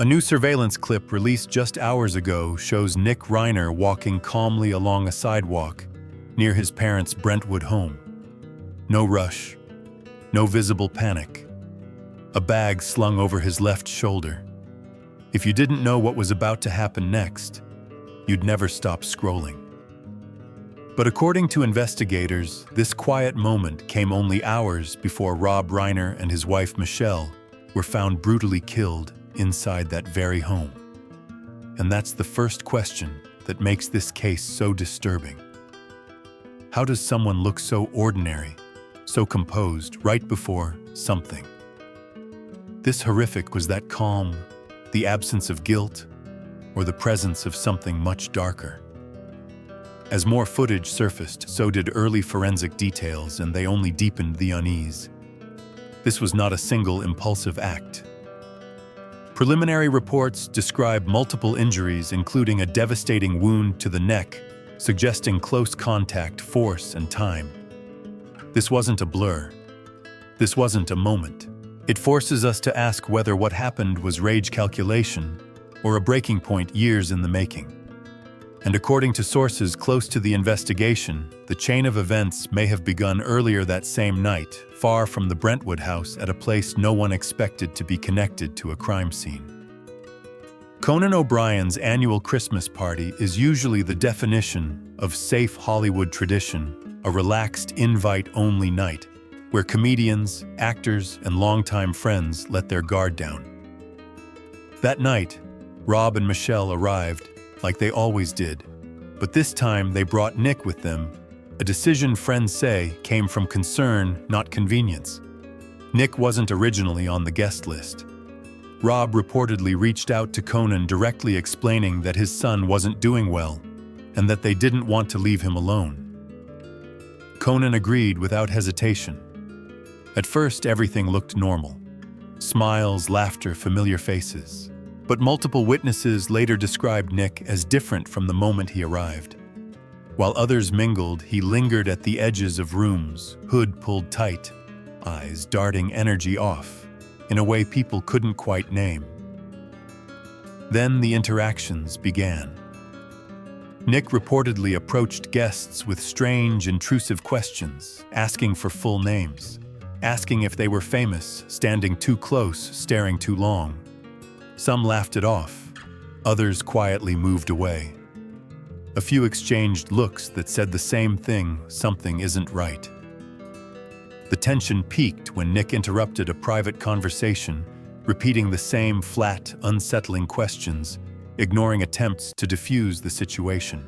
A new surveillance clip released just hours ago shows Nick Reiner walking calmly along a sidewalk near his parents' Brentwood home. No rush, no visible panic. A bag slung over his left shoulder. If you didn't know what was about to happen next, you'd never stop scrolling. But according to investigators, this quiet moment came only hours before Rob Reiner and his wife Michelle were found brutally killed inside that very home. And that's the first question that makes this case so disturbing. How does someone look so ordinary, so composed right before something? This horrific, was that calm, the absence of guilt, or the presence of something much darker? As more footage surfaced, so did early forensic details, and they only deepened the unease. This was not a single impulsive act. Preliminary reports describe multiple injuries, including a devastating wound to the neck, suggesting close contact, force, and time. This wasn't a blur. This wasn't a moment. It forces us to ask whether what happened was rage calculation or a breaking point years in the making. And according to sources close to the investigation, the chain of events may have begun earlier that same night, far from the Brentwood house, at a place no one expected to be connected to a crime scene. Conan O'Brien's annual Christmas party is usually the definition of safe Hollywood tradition, a relaxed invite-only night where comedians, actors, and longtime friends let their guard down. That night, Rob and Michelle arrived, like they always did, but this time they brought Nick with them, a decision friends say came from concern, not convenience. Nick wasn't originally on the guest list. Rob reportedly reached out to Conan directly explaining that his son wasn't doing well and that they didn't want to leave him alone. Conan agreed without hesitation. At first, everything looked normal. Smiles, laughter, familiar faces. But multiple witnesses later described Nick as different from the moment he arrived. While others mingled, he lingered at the edges of rooms, hood pulled tight, eyes darting energy off, in a way people couldn't quite name. Then the interactions began. Nick reportedly approached guests with strange, intrusive questions, asking for full names, asking if they were famous, standing too close, staring too long. Some laughed it off, others quietly moved away. A few exchanged looks that said the same thing: something isn't right. The tension peaked when Nick interrupted a private conversation, repeating the same flat, unsettling questions, ignoring attempts to diffuse the situation.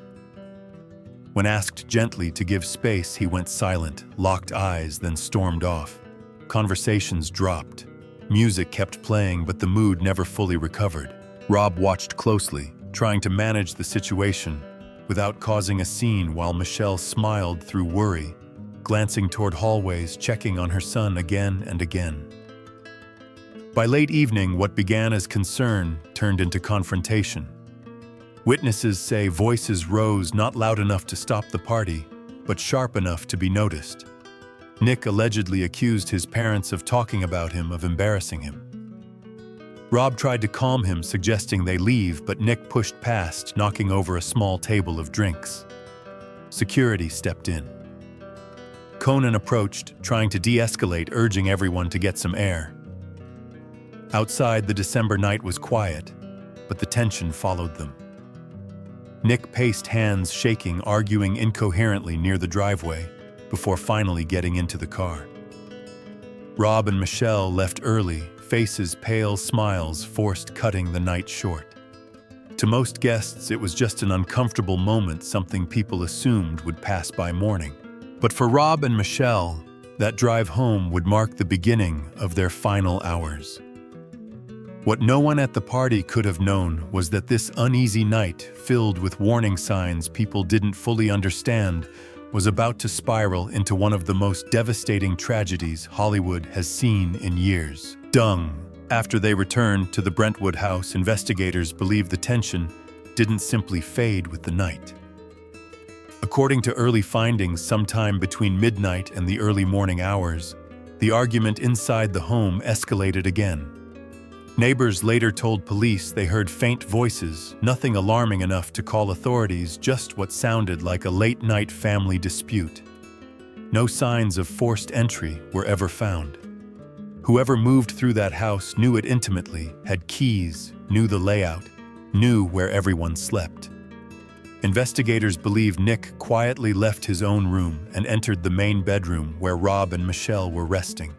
When asked gently to give space, he went silent, locked eyes, then stormed off. Conversations dropped. Music kept playing, but the mood never fully recovered. Rob watched closely, trying to manage the situation without causing a scene, while Michelle smiled through worry, glancing toward hallways, checking on her son again and again. By late evening, what began as concern turned into confrontation. Witnesses say voices rose, not loud enough to stop the party, but sharp enough to be noticed. Nick allegedly accused his parents of talking about him, of embarrassing him. Rob tried to calm him, suggesting they leave, but Nick pushed past, knocking over a small table of drinks. Security stepped in. Conan approached, trying to de-escalate, urging everyone to get some air. Outside, the December night was quiet, but the tension followed them. Nick paced, hands shaking, arguing incoherently near the driveway, before finally getting into the car. Rob and Michelle left early, faces pale, smiles forced, cutting the night short. To most guests, it was just an uncomfortable moment, something people assumed would pass by morning. But for Rob and Michelle, that drive home would mark the beginning of their final hours. What no one at the party could have known was that this uneasy night, filled with warning signs people didn't fully understand, was about to spiral into one of the most devastating tragedies Hollywood has seen in years. After they returned to the Brentwood house, investigators believe the tension didn't simply fade with the night. According to early findings, sometime between midnight and the early morning hours, the argument inside the home escalated again. Neighbors later told police they heard faint voices, nothing alarming enough to call authorities, just what sounded like a late-night family dispute. No signs of forced entry were ever found. Whoever moved through that house knew it intimately, had keys, knew the layout, knew where everyone slept. Investigators believe Nick quietly left his own room and entered the main bedroom where Rob and Michelle were resting.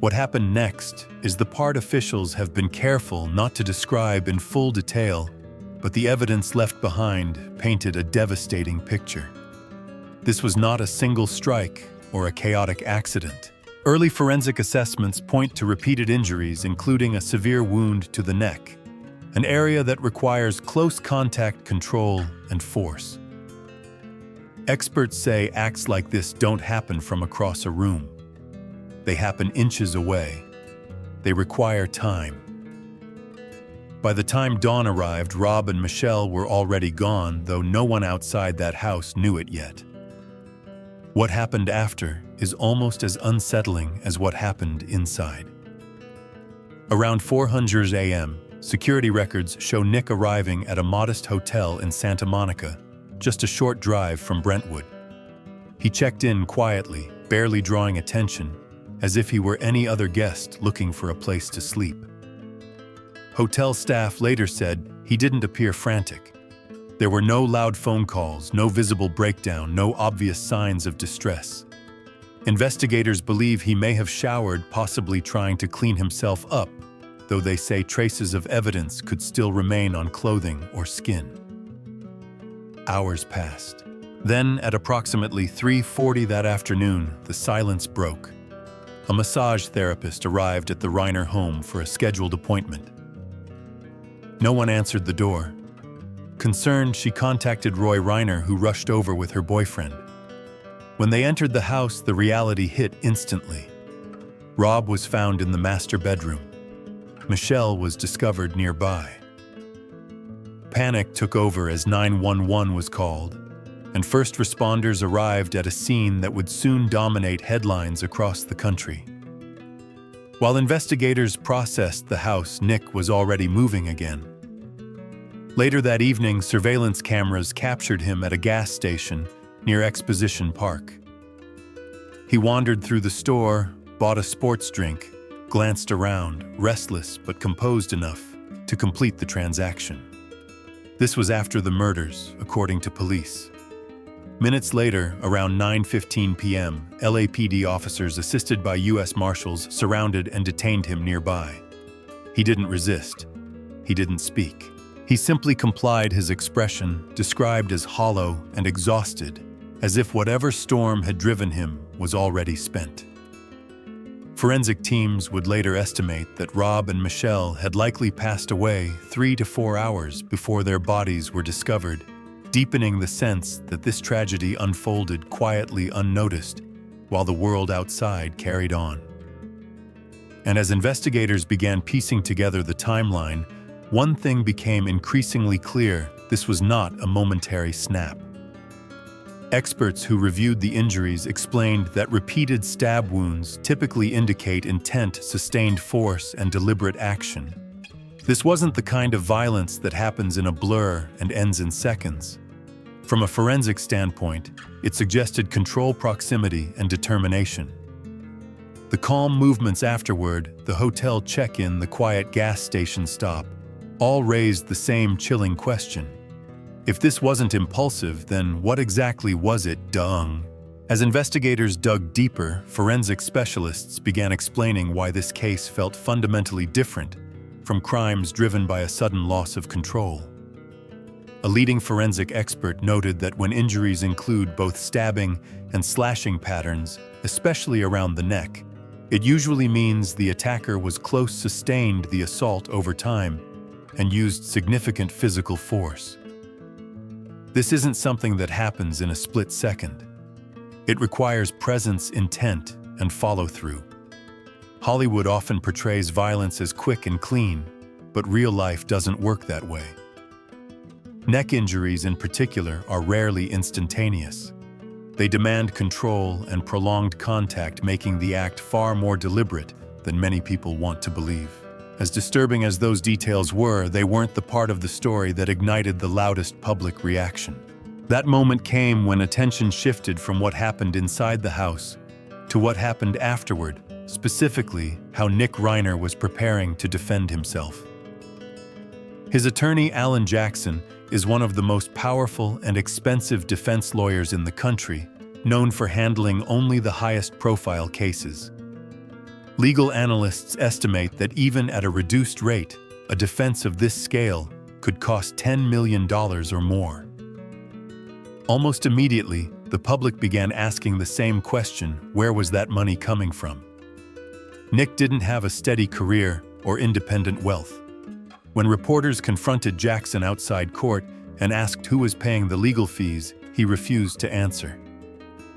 What happened next is the part officials have been careful not to describe in full detail, but the evidence left behind painted a devastating picture. This was not a single strike or a chaotic accident. Early forensic assessments point to repeated injuries, including a severe wound to the neck, an area that requires close contact control and force. Experts say acts like this don't happen from across a room. They happen inches away. They require time. By the time dawn arrived, Rob and Michelle were already gone, though no one outside that house knew it yet. What happened after is almost as unsettling as what happened inside. Around 4:00 a.m., security records show Nick arriving at a modest hotel in Santa Monica, just a short drive from Brentwood. He checked in quietly, barely drawing attention, as if he were any other guest looking for a place to sleep. Hotel staff later said he didn't appear frantic. There were no loud phone calls, no visible breakdown, no obvious signs of distress. Investigators believe he may have showered, possibly trying to clean himself up, though they say traces of evidence could still remain on clothing or skin. Hours passed. Then, at approximately 3:40 that afternoon, the silence broke. A massage therapist arrived at the Reiner home for a scheduled appointment. No one answered the door. Concerned, she contacted Roy Reiner, who rushed over with her boyfriend. When they entered the house, the reality hit instantly. Rob was found in the master bedroom. Michelle was discovered nearby. Panic took over as 911 was called, and first responders arrived at a scene that would soon dominate headlines across the country. While investigators processed the house, Nick was already moving again. Later that evening, surveillance cameras captured him at a gas station near Exposition Park. He wandered through the store, bought a sports drink, glanced around, restless but composed enough to complete the transaction. This was after the murders, according to police. Minutes later, around 9:15 p.m., LAPD officers assisted by U.S. Marshals surrounded and detained him nearby. He didn't resist. He didn't speak. He simply complied, his expression described as hollow and exhausted, as if whatever storm had driven him was already spent. Forensic teams would later estimate that Rob and Michelle had likely passed away 3 to 4 hours before their bodies were discovered, deepening the sense that this tragedy unfolded quietly, unnoticed, while the world outside carried on. And as investigators began piecing together the timeline, one thing became increasingly clear: this was not a momentary snap. Experts who reviewed the injuries explained that repeated stab wounds typically indicate intent, sustained force, and deliberate action. This wasn't the kind of violence that happens in a blur and ends in seconds. From a forensic standpoint, it suggested control, proximity, and determination. The calm movements afterward, the hotel check-in, the quiet gas station stop, all raised the same chilling question. If this wasn't impulsive, then what exactly was it? As investigators dug deeper, forensic specialists began explaining why this case felt fundamentally different from crimes driven by a sudden loss of control. A leading forensic expert noted that when injuries include both stabbing and slashing patterns, especially around the neck, it usually means the attacker was close, sustained the assault over time, and used significant physical force. This isn't something that happens in a split second. It requires presence, intent, and follow-through. Hollywood often portrays violence as quick and clean, but real life doesn't work that way. Neck injuries in particular are rarely instantaneous. They demand control and prolonged contact, making the act far more deliberate than many people want to believe. As disturbing as those details were, they weren't the part of the story that ignited the loudest public reaction. That moment came when attention shifted from what happened inside the house to what happened afterward, specifically how Nick Reiner was preparing to defend himself. His attorney, Alan Jackson, is one of the most powerful and expensive defense lawyers in the country, known for handling only the highest-profile cases. Legal analysts estimate that even at a reduced rate, a defense of this scale could cost $10 million or more. Almost immediately, the public began asking the same question: where was that money coming from? Nick didn't have a steady career or independent wealth. When reporters confronted Jackson outside court and asked who was paying the legal fees, he refused to answer.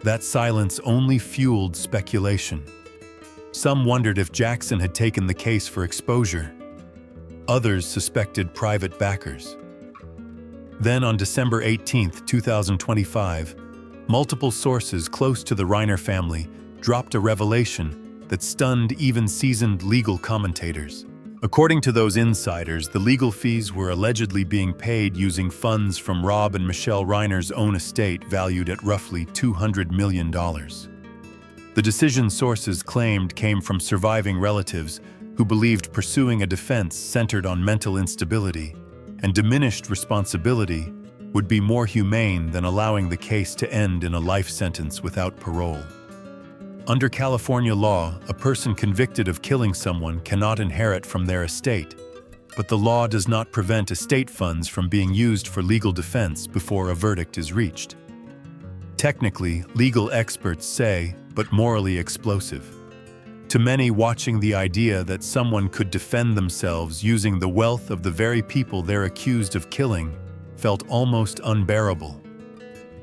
That silence only fueled speculation. Some wondered if Jackson had taken the case for exposure. Others suspected private backers. Then on December 18, 2025, multiple sources close to the Reiner family dropped a revelation that stunned even seasoned legal commentators. According to those insiders, the legal fees were allegedly being paid using funds from Rob and Michelle Reiner's own estate valued at roughly $200 million. The decision sources claimed came from surviving relatives who believed pursuing a defense centered on mental instability and diminished responsibility would be more humane than allowing the case to end in a life sentence without parole. Under California law, a person convicted of killing someone cannot inherit from their estate, but the law does not prevent estate funds from being used for legal defense before a verdict is reached. Technically, legal experts say, but morally explosive. To many, watching the idea that someone could defend themselves using the wealth of the very people they're accused of killing felt almost unbearable.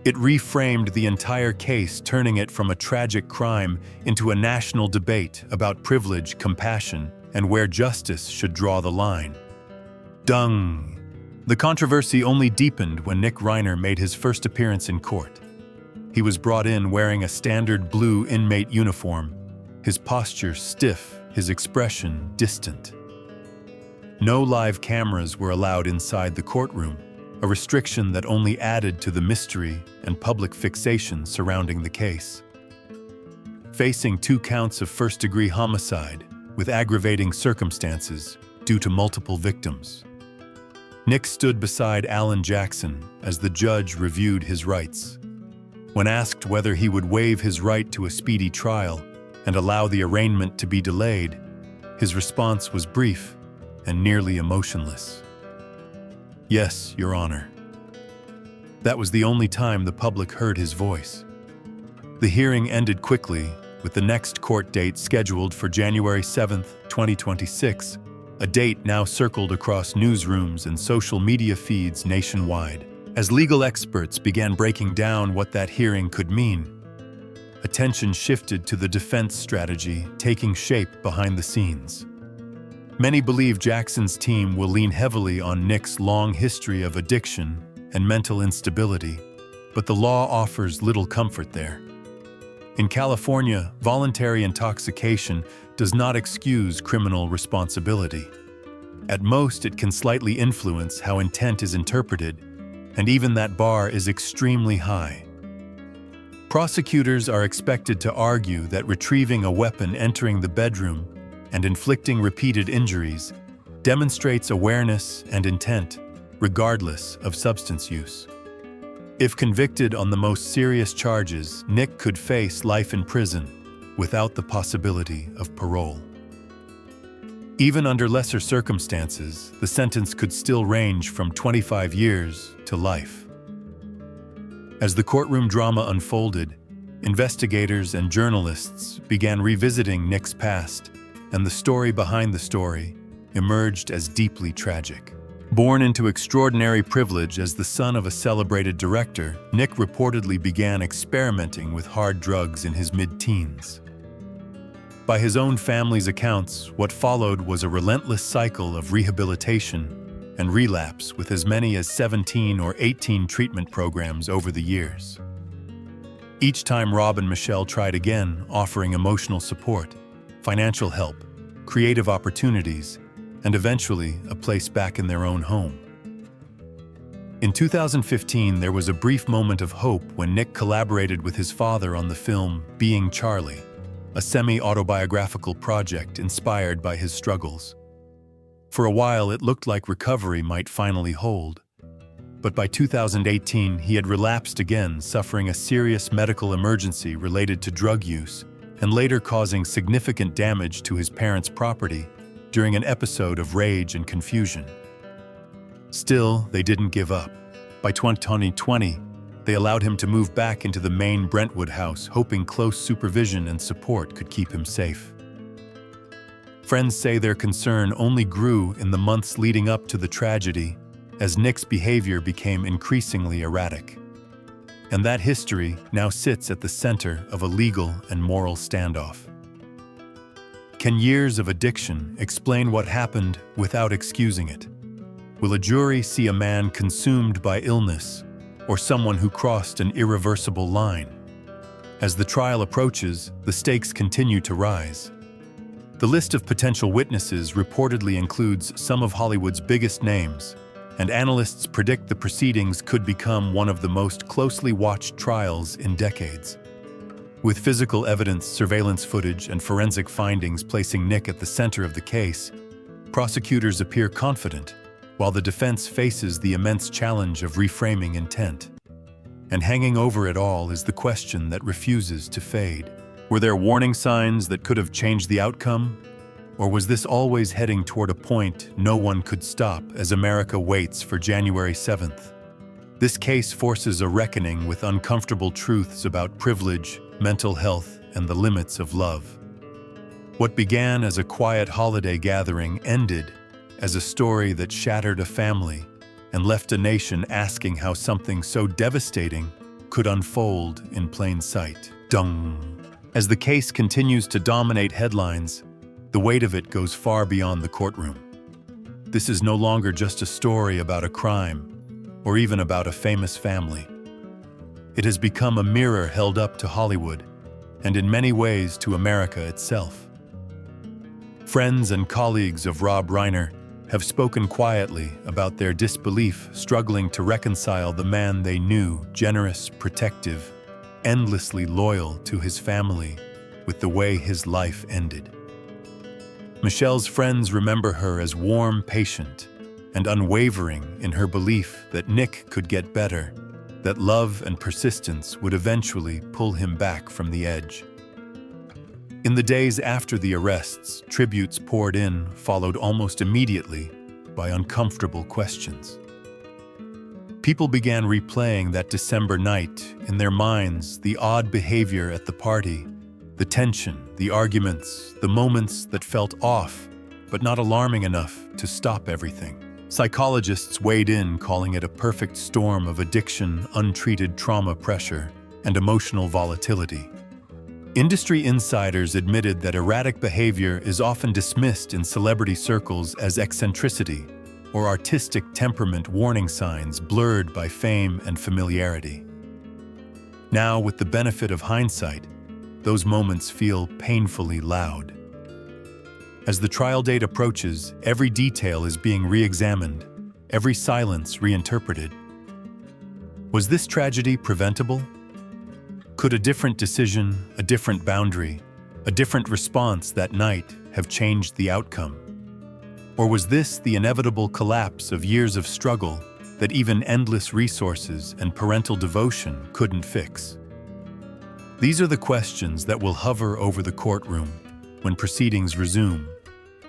It reframed the entire case, turning it from a tragic crime into a national debate about privilege, compassion, and where justice should draw the line. Dung! The controversy only deepened when Nick Reiner made his first appearance in court. He was brought in wearing a standard blue inmate uniform, his posture stiff, his expression distant. No live cameras were allowed inside the courtroom, a restriction that only added to the mystery and public fixation surrounding the case. Facing 2 counts of first-degree homicide with aggravating circumstances due to multiple victims, Nick stood beside Alan Jackson as the judge reviewed his rights. When asked whether he would waive his right to a speedy trial and allow the arraignment to be delayed, his response was brief and nearly emotionless. "Yes, Your Honor." That was the only time the public heard his voice. The hearing ended quickly, with the next court date scheduled for January 7, 2026, a date now circled across newsrooms and social media feeds nationwide. As legal experts began breaking down what that hearing could mean, attention shifted to the defense strategy taking shape behind the scenes. Many believe Jackson's team will lean heavily on Nick's long history of addiction and mental instability, but the law offers little comfort there. In California, voluntary intoxication does not excuse criminal responsibility. At most, it can slightly influence how intent is interpreted, and even that bar is extremely high. Prosecutors are expected to argue that retrieving a weapon, entering the bedroom, and inflicting repeated injuries demonstrates awareness and intent, regardless of substance use. If convicted on the most serious charges, Nick could face life in prison without the possibility of parole. Even under lesser circumstances, the sentence could still range from 25 years to life. As the courtroom drama unfolded, investigators and journalists began revisiting Nick's past, and the story behind the story emerged as deeply tragic. Born into extraordinary privilege as the son of a celebrated director, Nick reportedly began experimenting with hard drugs in his mid-teens. By his own family's accounts, what followed was a relentless cycle of rehabilitation and relapse, with as many as 17 or 18 treatment programs over the years. Each time Rob and Michelle tried again, offering emotional support, financial help, creative opportunities, and eventually a place back in their own home. In 2015, there was a brief moment of hope when Nick collaborated with his father on the film Being Charlie, a semi-autobiographical project inspired by his struggles. For a while, it looked like recovery might finally hold. But by 2018, he had relapsed again, suffering a serious medical emergency related to drug use and later causing significant damage to his parents' property during an episode of rage and confusion. Still, they didn't give up. By 2020, they allowed him to move back into the main Brentwood house, hoping close supervision and support could keep him safe. Friends say their concern only grew in the months leading up to the tragedy, as Nick's behavior became increasingly erratic. And that history now sits at the center of a legal and moral standoff. Can years of addiction explain what happened without excusing it? Will a jury see a man consumed by illness or someone who crossed an irreversible line? As the trial approaches, the stakes continue to rise. The list of potential witnesses reportedly includes some of Hollywood's biggest names, and analysts predict the proceedings could become one of the most closely watched trials in decades. With physical evidence, surveillance footage, and forensic findings placing Nick at the center of the case, prosecutors appear confident, while the defense faces the immense challenge of reframing intent. And hanging over it all is the question that refuses to fade. Were there warning signs that could have changed the outcome? Or was this always heading toward a point no one could stop as America waits for January 7th? This case forces a reckoning with uncomfortable truths about privilege, mental health, and the limits of love. What began as a quiet holiday gathering ended as a story that shattered a family and left a nation asking how something so devastating could unfold in plain sight. Dung! As the case continues to dominate headlines, the weight of it goes far beyond the courtroom. This is no longer just a story about a crime or even about a famous family. It has become a mirror held up to Hollywood and in many ways to America itself. Friends and colleagues of Rob Reiner have spoken quietly about their disbelief, struggling to reconcile the man they knew, generous, protective, endlessly loyal to his family, with the way his life ended. Michelle's friends remember her as warm, patient, and unwavering in her belief that Nick could get better, that love and persistence would eventually pull him back from the edge. In the days after the arrests, tributes poured in, followed almost immediately by uncomfortable questions. People began replaying that December night in their minds, the odd behavior at the party, the tension, the arguments, the moments that felt off, but not alarming enough to stop everything. Psychologists weighed in, calling it a perfect storm of addiction, untreated trauma pressure, and emotional volatility. Industry insiders admitted that erratic behavior is often dismissed in celebrity circles as eccentricity or artistic temperament, warning signs blurred by fame and familiarity. Now, with the benefit of hindsight, those moments feel painfully loud. As the trial date approaches, every detail is being re-examined, every silence reinterpreted. Was this tragedy preventable? Could a different decision, a different boundary, a different response that night have changed the outcome? Or was this the inevitable collapse of years of struggle that even endless resources and parental devotion couldn't fix? These are the questions that will hover over the courtroom when proceedings resume,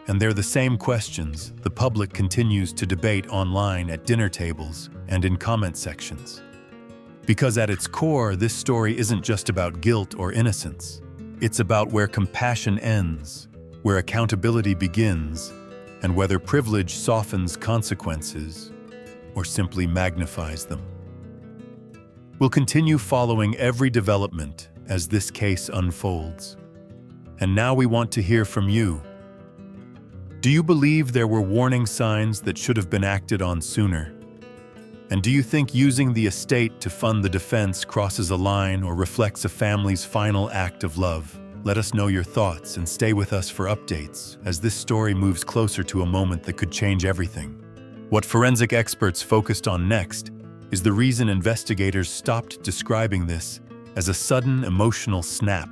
and they're the same questions the public continues to debate online at dinner tables and in comment sections. Because at its core, this story isn't just about guilt or innocence. It's about where compassion ends, where accountability begins, and whether privilege softens consequences or simply magnifies them. We'll continue following every development as this case unfolds. And now we want to hear from you. Do you believe there were warning signs that should have been acted on sooner? And do you think using the estate to fund the defense crosses a line or reflects a family's final act of love? Let us know your thoughts and stay with us for updates, as this story moves closer to a moment that could change everything. What forensic experts focused on next is the reason investigators stopped describing this as a sudden emotional snap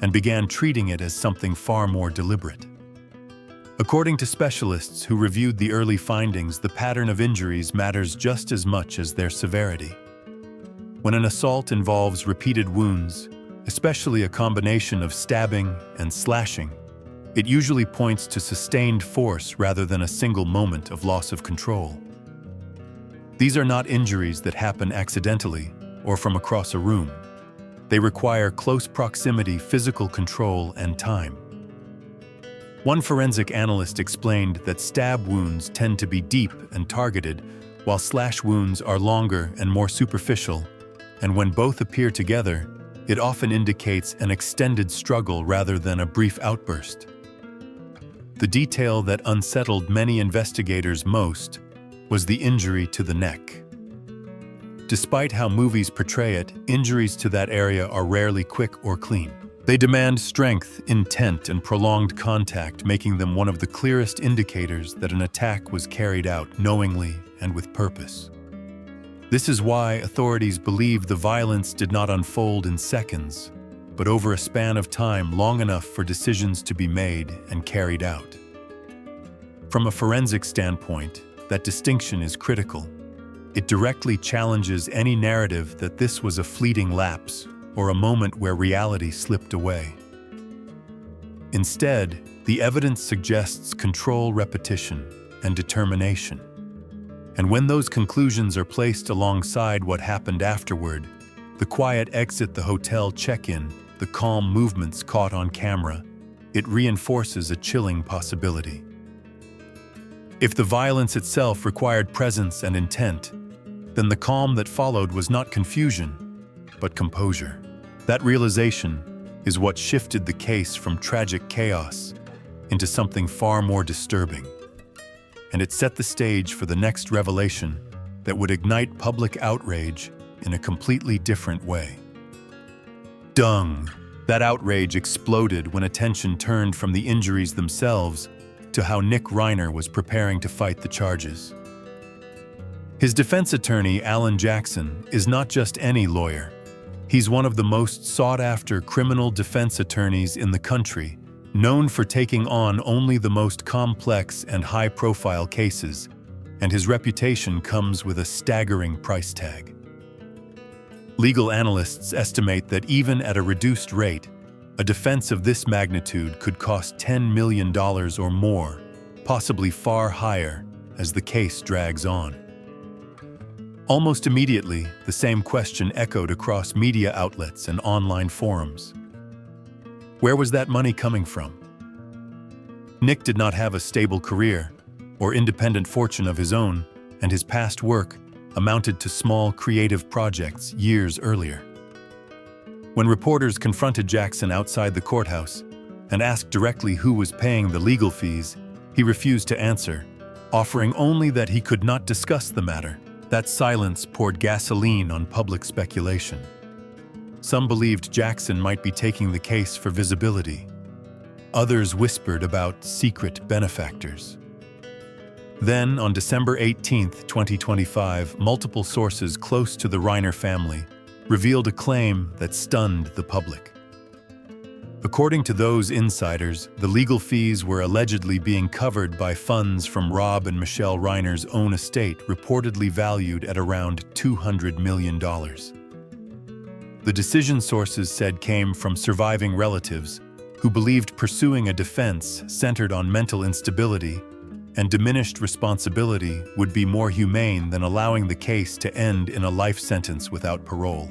and began treating it as something far more deliberate. According to specialists who reviewed the early findings, the pattern of injuries matters just as much as their severity. When an assault involves repeated wounds, especially a combination of stabbing and slashing, it usually points to sustained force rather than a single moment of loss of control. These are not injuries that happen accidentally or from across a room. They require close proximity, physical control, and time. One forensic analyst explained that stab wounds tend to be deep and targeted, while slash wounds are longer and more superficial, and when both appear together, it often indicates an extended struggle rather than a brief outburst. The detail that unsettled many investigators most was the injury to the neck. Despite how movies portray it, injuries to that area are rarely quick or clean. They demand strength, intent, and prolonged contact, making them one of the clearest indicators that an attack was carried out knowingly and with purpose. This is why authorities believe the violence did not unfold in seconds, but over a span of time long enough for decisions to be made and carried out. From a forensic standpoint, that distinction is critical. It directly challenges any narrative that this was a fleeting lapse or a moment where reality slipped away. Instead, the evidence suggests control, repetition, and determination. And when those conclusions are placed alongside what happened afterward, the quiet exit, the hotel check-in, the calm movements caught on camera, it reinforces a chilling possibility. If the violence itself required presence and intent, then the calm that followed was not confusion, but composure. That realization is what shifted the case from tragic chaos into something far more disturbing. And it set the stage for the next revelation that would ignite public outrage in a completely different way. Dung! That outrage exploded when attention turned from the injuries themselves to how Nick Reiner was preparing to fight the charges. His defense attorney, Alan Jackson, is not just any lawyer. He's one of the most sought-after criminal defense attorneys in the country, known for taking on only the most complex and high-profile cases, and his reputation comes with a staggering price tag. Legal analysts estimate that even at a reduced rate, a defense of this magnitude could cost $10 million or more, possibly far higher, as the case drags on. Almost immediately, the same question echoed across media outlets and online forums. Where was that money coming from? Nick did not have a stable career or independent fortune of his own, and his past work amounted to small creative projects years earlier. When reporters confronted Jackson outside the courthouse and asked directly who was paying the legal fees, he refused to answer, offering only that he could not discuss the matter. That silence poured gasoline on public speculation. Some believed Jackson might be taking the case for visibility. Others whispered about secret benefactors. Then, on December 18, 2025, multiple sources close to the Reiner family revealed a claim that stunned the public. According to those insiders, the legal fees were allegedly being covered by funds from Rob and Michelle Reiner's own estate, reportedly valued at around $200 million. The decision, sources said, came from surviving relatives who believed pursuing a defense centered on mental instability and diminished responsibility would be more humane than allowing the case to end in a life sentence without parole.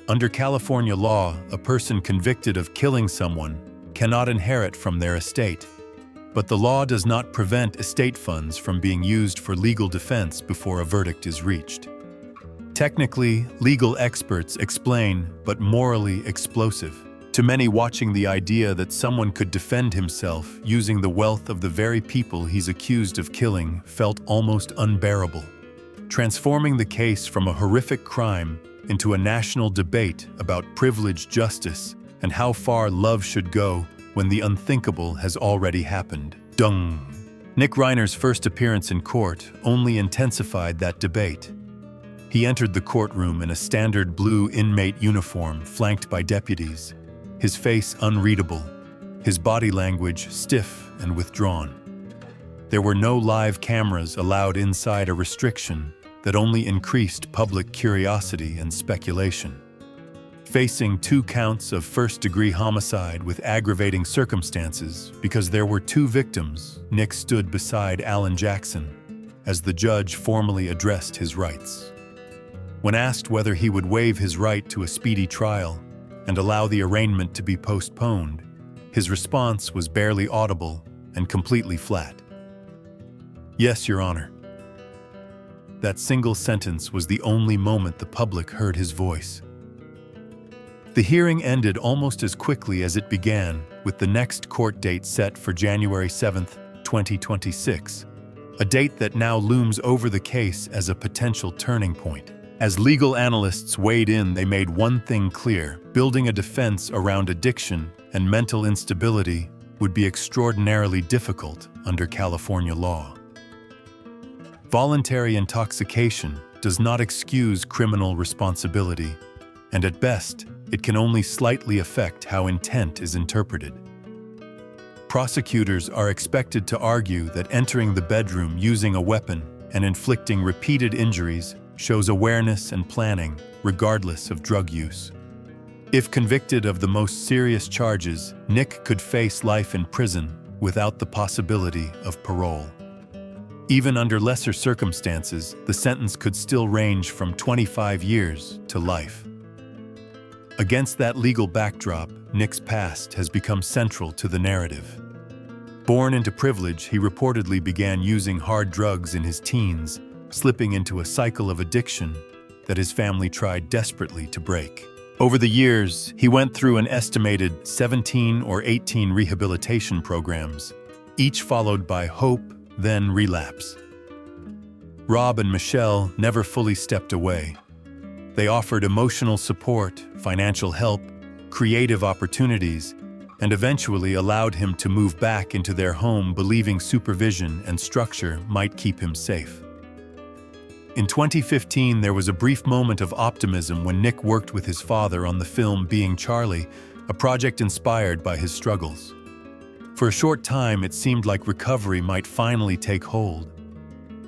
Under California law, a person convicted of killing someone cannot inherit from their estate, but the law does not prevent estate funds from being used for legal defense before a verdict is reached. Technically, legal experts explain, but morally explosive. To many watching, the idea that someone could defend himself using the wealth of the very people he's accused of killing felt almost unbearable, transforming the case from a horrific crime into a national debate about privileged justice and how far love should go when the unthinkable has already happened. Dung. Nick Reiner's first appearance in court only intensified that debate. He entered the courtroom in a standard blue inmate uniform flanked by deputies, his face unreadable, his body language stiff and withdrawn. There were no live cameras allowed inside, a restriction that only increased public curiosity and speculation. Facing 2 counts of first-degree homicide with aggravating circumstances because there were 2 victims, Nick stood beside Alan Jackson as the judge formally addressed his rights. When asked whether he would waive his right to a speedy trial and allow the arraignment to be postponed, his response was barely audible and completely flat. "Yes, Your Honor." That single sentence was the only moment the public heard his voice. The hearing ended almost as quickly as it began, with the next court date set for January 7, 2026, a date that now looms over the case as a potential turning point. As legal analysts weighed in, they made one thing clear: building a defense around addiction and mental instability would be extraordinarily difficult under California law. Voluntary intoxication does not excuse criminal responsibility, and at best, it can only slightly affect how intent is interpreted. Prosecutors are expected to argue that entering the bedroom using a weapon and inflicting repeated injuries shows awareness and planning, regardless of drug use. If convicted of the most serious charges, Nick could face life in prison without the possibility of parole. Even under lesser circumstances, the sentence could still range from 25 years to life. Against that legal backdrop, Nick's past has become central to the narrative. Born into privilege, he reportedly began using hard drugs in his teens, slipping into a cycle of addiction that his family tried desperately to break. Over the years, he went through an estimated 17 or 18 rehabilitation programs, each followed by hope, then relapse. Rob and Michelle never fully stepped away. They offered emotional support, financial help, creative opportunities, and eventually allowed him to move back into their home, believing supervision and structure might keep him safe. In 2015, there was a brief moment of optimism when Nick worked with his father on the film Being Charlie, a project inspired by his struggles. For a short time, it seemed like recovery might finally take hold.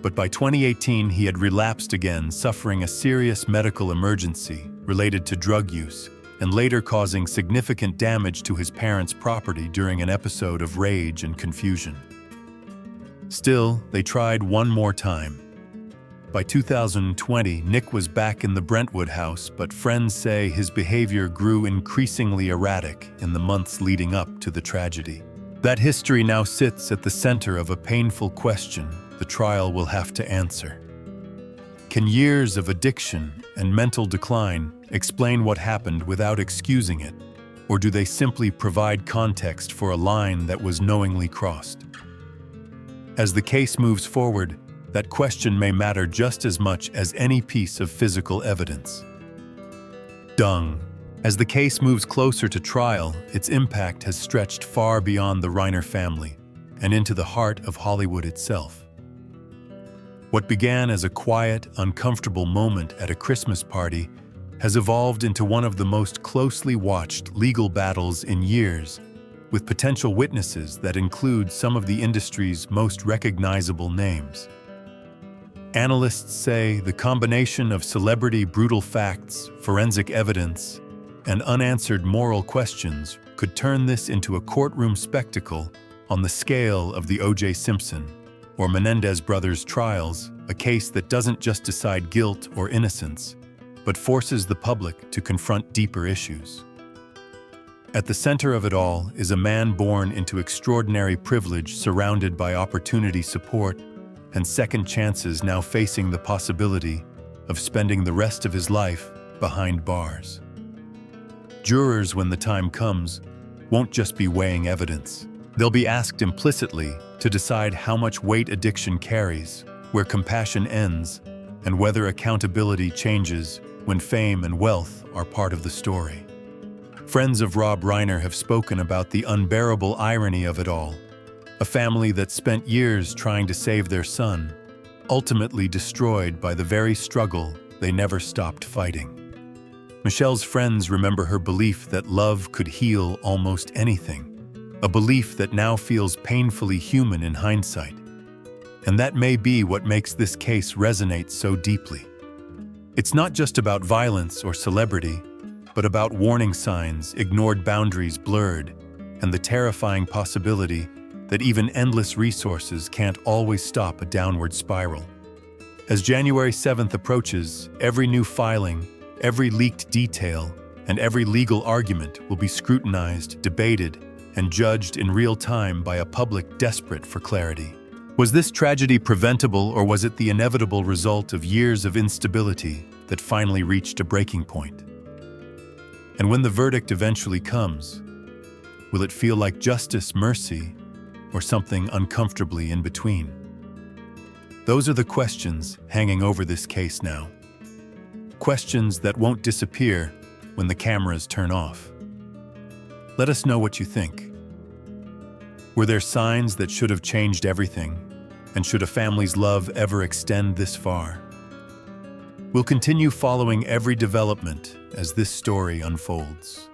But by 2018, he had relapsed again, suffering a serious medical emergency related to drug use, and later causing significant damage to his parents' property during an episode of rage and confusion. Still, they tried one more time. By 2020, Nick was back in the Brentwood house, but friends say his behavior grew increasingly erratic in the months leading up to the tragedy. That history now sits at the center of a painful question the trial will have to answer. Can years of addiction and mental decline explain what happened without excusing it, or do they simply provide context for a line that was knowingly crossed? As the case moves forward, that question may matter just as much as any piece of physical evidence. Dung. As the case moves closer to trial, its impact has stretched far beyond the Reiner family and into the heart of Hollywood itself. What began as a quiet, uncomfortable moment at a Christmas party has evolved into one of the most closely watched legal battles in years, with potential witnesses that include some of the industry's most recognizable names. Analysts say the combination of celebrity brutal facts, forensic evidence, and unanswered moral questions could turn this into a courtroom spectacle on the scale of the O.J. Simpson or Menendez brothers trials, a case that doesn't just decide guilt or innocence, but forces the public to confront deeper issues. At the center of it all is a man born into extraordinary privilege, surrounded by opportunity, support, and second chances, now facing the possibility of spending the rest of his life behind bars. Jurors, when the time comes, won't just be weighing evidence. They'll be asked implicitly to decide how much weight addiction carries, where compassion ends, and whether accountability changes when fame and wealth are part of the story. Friends of Rob Reiner have spoken about the unbearable irony of it all. A family that spent years trying to save their son, ultimately destroyed by the very struggle they never stopped fighting. Michelle's friends remember her belief that love could heal almost anything, a belief that now feels painfully human in hindsight. And that may be what makes this case resonate so deeply. It's not just about violence or celebrity, but about warning signs, ignored boundaries blurred, and the terrifying possibility that even endless resources can't always stop a downward spiral. As January 7th approaches, every new filing, every leaked detail, and every legal argument will be scrutinized, debated, and judged in real time by a public desperate for clarity. Was this tragedy preventable, or was it the inevitable result of years of instability that finally reached a breaking point? And when the verdict eventually comes, will it feel like justice, mercy, or something uncomfortably in between? Those are the questions hanging over this case now. Questions that won't disappear when the cameras turn off. Let us know what you think. Were there signs that should have changed everything? And should a family's love ever extend this far? We'll continue following every development as this story unfolds.